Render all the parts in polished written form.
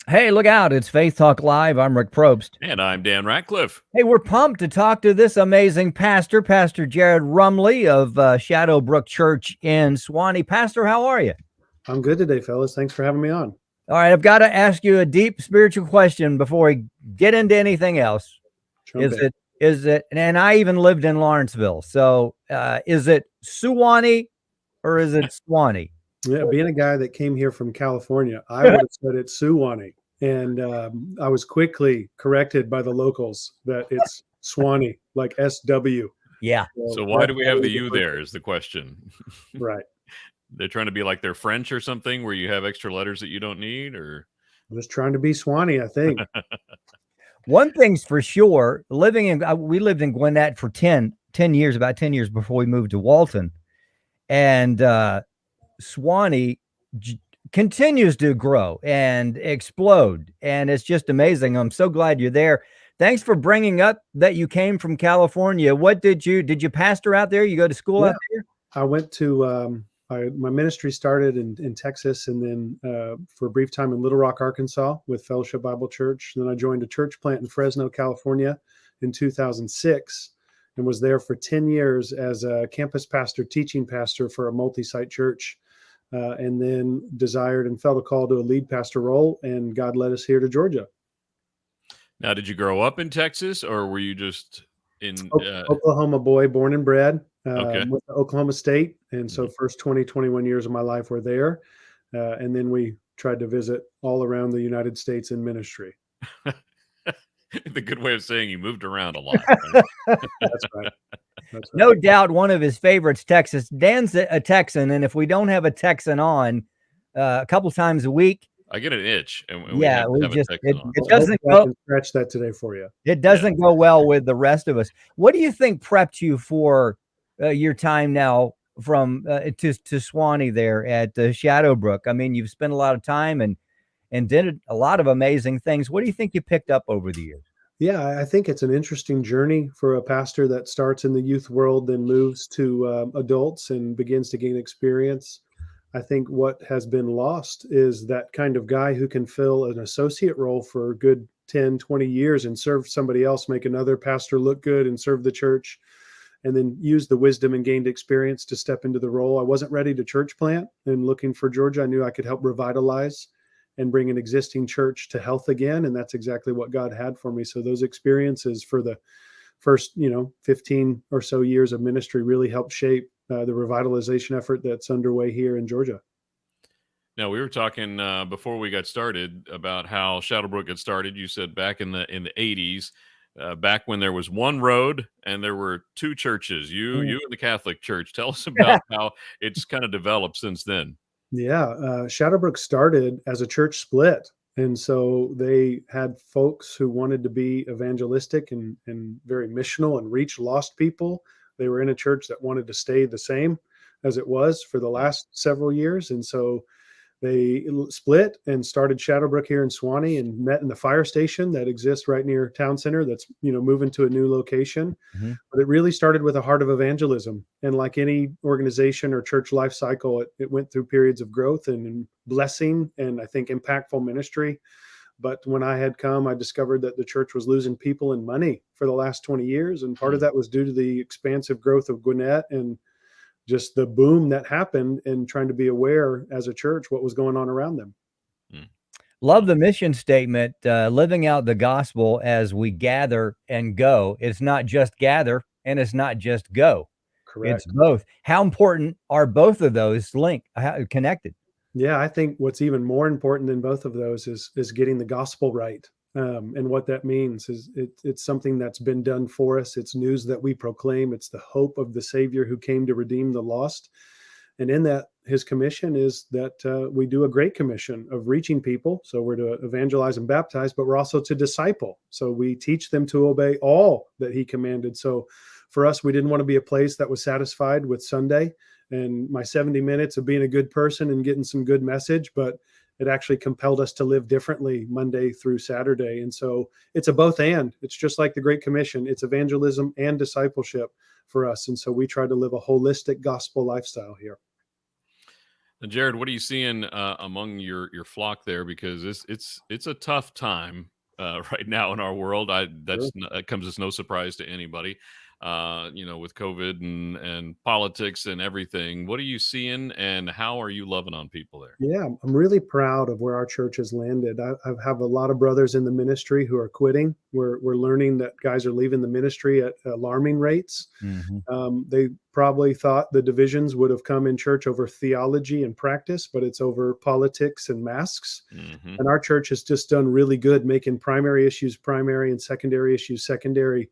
Hey, look out. It's Faith Talk Live. I'm Rick Probst. And I'm Dan Ratcliffe. Hey, we're pumped to talk to this amazing pastor, Pastor Jerrod Rumley of Shadow Brook Church in Swanee. Pastor, how are you? I'm good today, fellas. Thanks for having me on. All right, I've got to ask you a deep spiritual question before we get into anything else. Is it, and I even lived in Lawrenceville. So is it Suwanee or is it Swanee? Yeah, being a guy that came here from California, I would have said it's Suwanee. And I was quickly corrected by the locals that it's Swanee, like SW. Yeah. So why do we have the U there is the question. Right. They're trying to be like they're French or something where you have extra letters that you don't need, or I'm just trying to be Swanee, I think. One thing's for sure, we lived in Gwinnett for 10 years, about 10 years before we moved to Walton. And Swanee continues to grow and explode. And it's just amazing. I'm so glad you're there. Thanks for bringing up that you came from California. What did you pastor out there? You go to school out there? I went to, my ministry started in Texas, and then for a brief time in Little Rock, Arkansas with Fellowship Bible Church. And then I joined a church plant in Fresno, California in 2006 and was there for 10 years as a campus pastor, teaching pastor for a multi-site church. And then desired and felt a call to a lead pastor role, and God led us here to Georgia. Now, did you grow up in Texas, or were you just in Oklahoma boy, born and bred, Okay. with Oklahoma State, and so first 21 years of my life were there, and then we tried to visit all around the United States in ministry. The good way of saying you moved around a lot. That's right. No doubt one of his favorites, Texas. Dan's a Texan, and if we don't have a Texan on a couple times a week, I get an itch. And it doesn't go. I can scratch that today for you. It doesn't go well with the rest of us. What do you think prepped you for your time now from to Swanee there at Shadow Brook? I mean, you've spent a lot of time and did a lot of amazing things. What do you think you picked up over the years? Yeah, I think it's an interesting journey for a pastor that starts in the youth world, then moves to adults and begins to gain experience. I think what has been lost is that kind of guy who can fill an associate role for a good 10, 20 years and serve somebody else, make another pastor look good and serve the church, and then use the wisdom and gained experience to step into the role. I wasn't ready to church plant, and looking for Georgia, I knew I could help revitalize and bring an existing church to health again. And that's exactly what God had for me. So those experiences for the first, 15 or so years of ministry really helped shape the revitalization effort that's underway here in Georgia. Now, we were talking before we got started about how Shadow Brook got started. You said back in the 80s, back when there was one road and there were two churches, you and the Catholic Church. Tell us about how it's kind of developed since then. Yeah, Shadow Brook started as a church split. And so they had folks who wanted to be evangelistic and very missional and reach lost people. They were in a church that wanted to stay the same as it was for the last several years. And so they split and started Shadow Brook here in Swanee and met in the fire station that exists right near town center that's, moving to a new location. Mm-hmm. But it really started with a heart of evangelism. And like any organization or church life cycle, it went through periods of growth and blessing and I think impactful ministry. But when I had come, I discovered that the church was losing people and money for the last 20 years. And part of that was due to the expansive growth of Gwinnett and just the boom that happened and trying to be aware as a church what was going on around them. Love the mission statement, living out the gospel as we gather and go. It's not just gather and it's not just go. Correct. It's both. How important are both of those connected? Yeah, I think what's even more important than both of those is getting the gospel right. And what that means is it's something that's been done for us. It's news that we proclaim. It's the hope of the Savior who came to redeem the lost. And in that, his commission is that we do a great commission of reaching people. So we're to evangelize and baptize, but we're also to disciple. So we teach them to obey all that he commanded. So for us, we didn't want to be a place that was satisfied with Sunday and my 70 minutes of being a good person and getting some good message, but it actually compelled us to live differently Monday through Saturday. And so it's a both and. It's just like the Great Commission. It's evangelism and discipleship for us. And so we try to live a holistic gospel lifestyle here. Jerrod, what are you seeing among your flock there? Because it's a tough time right now in our world. Sure. That comes as no surprise to anybody. With COVID and politics and everything. What are you seeing, and how are you loving on people there? Yeah, I'm really proud of where our church has landed. I have a lot of brothers in the ministry who are quitting. We're learning that guys are leaving the ministry at alarming rates. Mm-hmm. They probably thought the divisions would have come in church over theology and practice, but it's over politics and masks. Hmm. And our church has just done really good making primary issues primary and secondary issues secondary.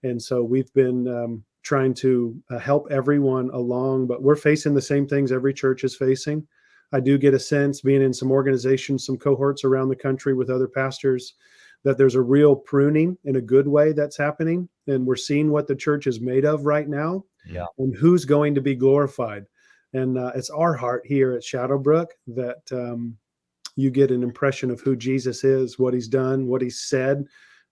And so we've been trying to help everyone along, but we're facing the same things every church is facing. I do get a sense, being in some organizations, some cohorts around the country with other pastors, that there's a real pruning in a good way that's happening. And we're seeing what the church is made of right now, Yeah. and who's going to be glorified. And it's our heart here at Shadow Brook that you get an impression of who Jesus is, what he's done, what he's said,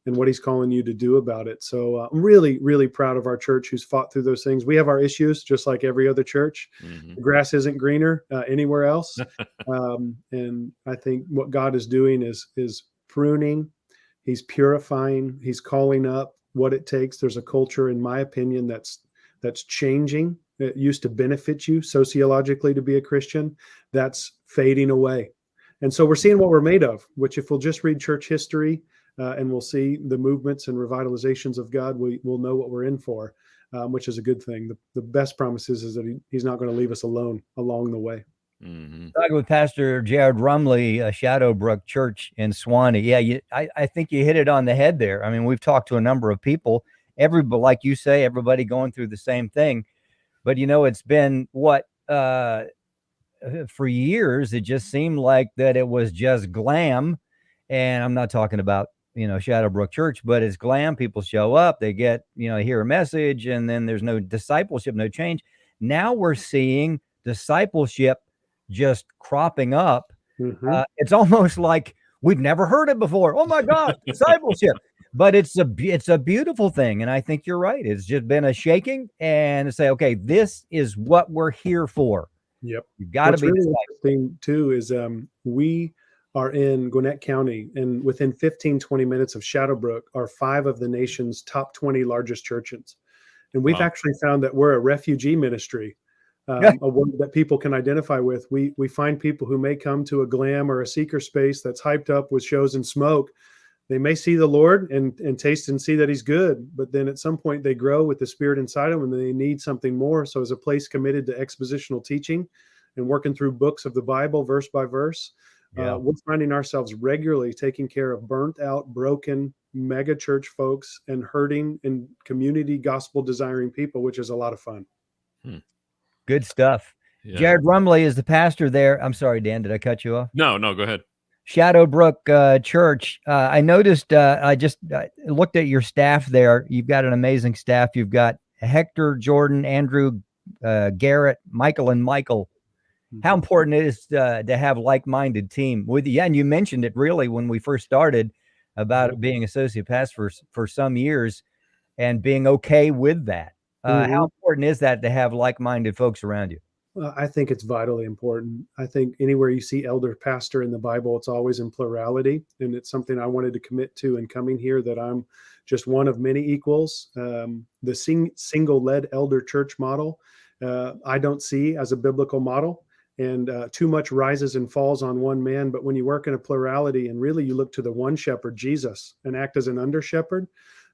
and what he's calling you to do about it. So I'm really, really proud of our church who's fought through those things. We have our issues just like every other church. Hmm. The grass isn't greener anywhere else. And I think what God is doing is pruning. He's purifying. He's calling up what it takes. There's a culture, in my opinion, that's changing. It used to benefit you sociologically to be a Christian. That's fading away. And so we're seeing what we're made of, which if we'll just read church history, and we'll see the movements and revitalizations of God, we'll know what we're in for, which is a good thing. The best promises is that he's not going to leave us alone along the way. Hmm. Talking with Pastor Jerrod Rumley, Shadow Brook Church in Swanee. Yeah, I think you hit it on the head there. I mean, we've talked to a number of people, everybody, like you say, everybody going through the same thing. But, it's been for years, it just seemed like that it was just glam. And I'm not talking about, Shadow Brook Church, but it's glam. People show up, they get, hear a message, and then there's no discipleship, no change. Now we're seeing discipleship just cropping up. Mm-hmm. It's almost like we've never heard it before. Oh my gosh, discipleship. But it's a beautiful thing. And I think you're right. It's just been a shaking and to say, okay, this is what we're here for. Yep. You've got to be really interesting too is we are in Gwinnett County, and within 15-20 minutes of Shadow Brook are 5 of the nation's top 20 largest churches. And we've actually found that we're a refugee ministry, a word that people can identify with. We find people who may come to a glam or a seeker space that's hyped up with shows and smoke. They may see the Lord and taste and see that he's good, but then at some point they grow with the Spirit inside them and they need something more. So as a place committed to expositional teaching and working through books of the Bible, verse by verse, we're finding ourselves regularly taking care of burnt out, broken mega church folks and hurting and community gospel desiring people, which is a lot of fun. Good stuff. Yeah. Jerrod Rumley is the pastor there. I'm sorry, Dan, did I cut you off? No, go ahead. Shadow Brook Church. I noticed, I looked at your staff there. You've got an amazing staff. You've got Hector, Jordan, Andrew, Garrett, Michael, and Michael. How important it is to have like-minded team with you. And you mentioned it really when we first started about being associate pastor for some years and being okay with that. How important is that to have like-minded folks around you? I think it's vitally important. I think anywhere you see elder pastor in the Bible, it's always in plurality. And it's something I wanted to commit to in coming here, that I'm just one of many equals. The single-led elder church model, I don't see as a biblical model. And too much rises and falls on one man. But when you work in a plurality and really you look to the one shepherd, Jesus, and act as an under shepherd,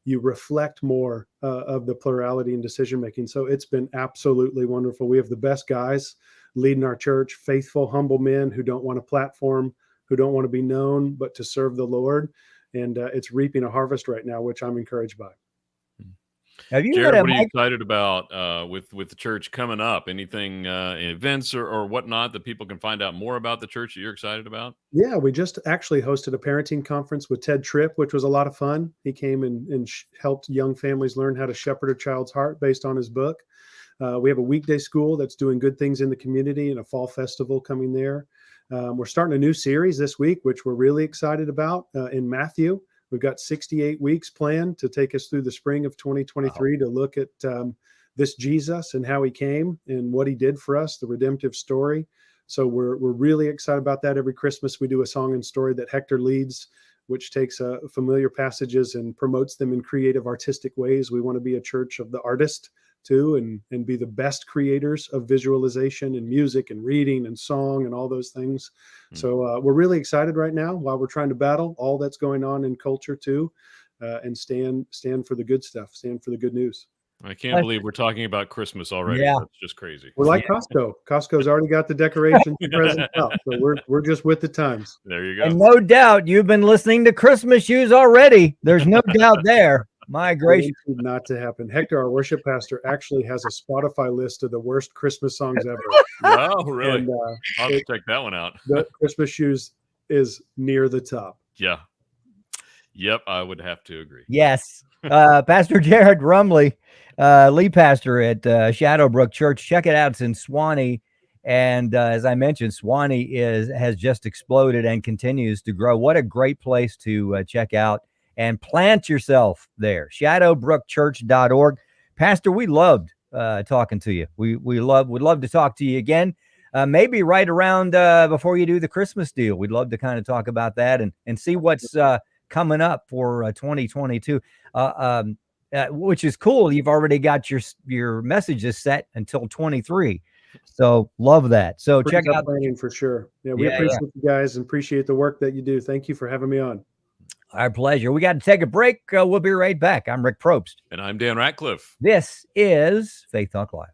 you reflect more of the plurality in decision making. So it's been absolutely wonderful. We have the best guys leading our church, faithful, humble men who don't want a platform, who don't want to be known, but to serve the Lord. And it's reaping a harvest right now, which I'm encouraged by. Have you Jerrod, what are you excited about with the church coming up? Anything, events or whatnot that people can find out more about the church that you're excited about? Yeah, we just actually hosted a parenting conference with Ted Tripp, which was a lot of fun. He came and helped young families learn how to shepherd a child's heart based on his book. We have a weekday school that's doing good things in the community and a fall festival coming there. We're starting a new series this week, which we're really excited about in Matthew. We've got 68 weeks planned to take us through the spring of 2023 to look at this Jesus and how he came and what he did for us, the redemptive story. So we're really excited about that. Every Christmas we do a song and story that Hector leads, which takes familiar passages and promotes them in creative, artistic ways. We want to be a church of the artist too, and be the best creators of visualization and music and reading and song and all those things. So we're really excited right now while we're trying to battle all that's going on in culture too, and stand for the good stuff, stand for the good news. I can't believe we're talking about Christmas already. Yeah. That's just crazy. We're like Costco. Costco's already got the decorations and presents out. So we're just with the times. There you go. And no doubt you've been listening to Christmas shoes already. There's no doubt there. My gracious. Not to happen. Hector, our worship pastor, actually has a Spotify list of the worst Christmas songs ever. Oh, really? And, I'll have to check that one out. The Christmas shoes is near the top. Yeah. Yep, I would have to agree. Yes. Pastor Jerrod Rumley, lead pastor at Shadow Brook Church. Check it out. It's in Swanee. And as I mentioned, Swanee has just exploded and continues to grow. What a great place to check out and plant yourself there. ShadowBrookChurch.org. Pastor, we loved talking to you. Would love to talk to you again. Maybe right around before you do the Christmas deal. We'd love to kind of talk about that and see what's coming up for 2022, which is cool. You've already got your messages set until 23. So love that. So check out planning for sure. Yeah, we appreciate you guys and appreciate the work that you do. Thank you for having me on. Our pleasure. We got to take a break. We'll be right back. I'm Rick Probst. And I'm Dan Ratcliffe. This is Faith Talk Live.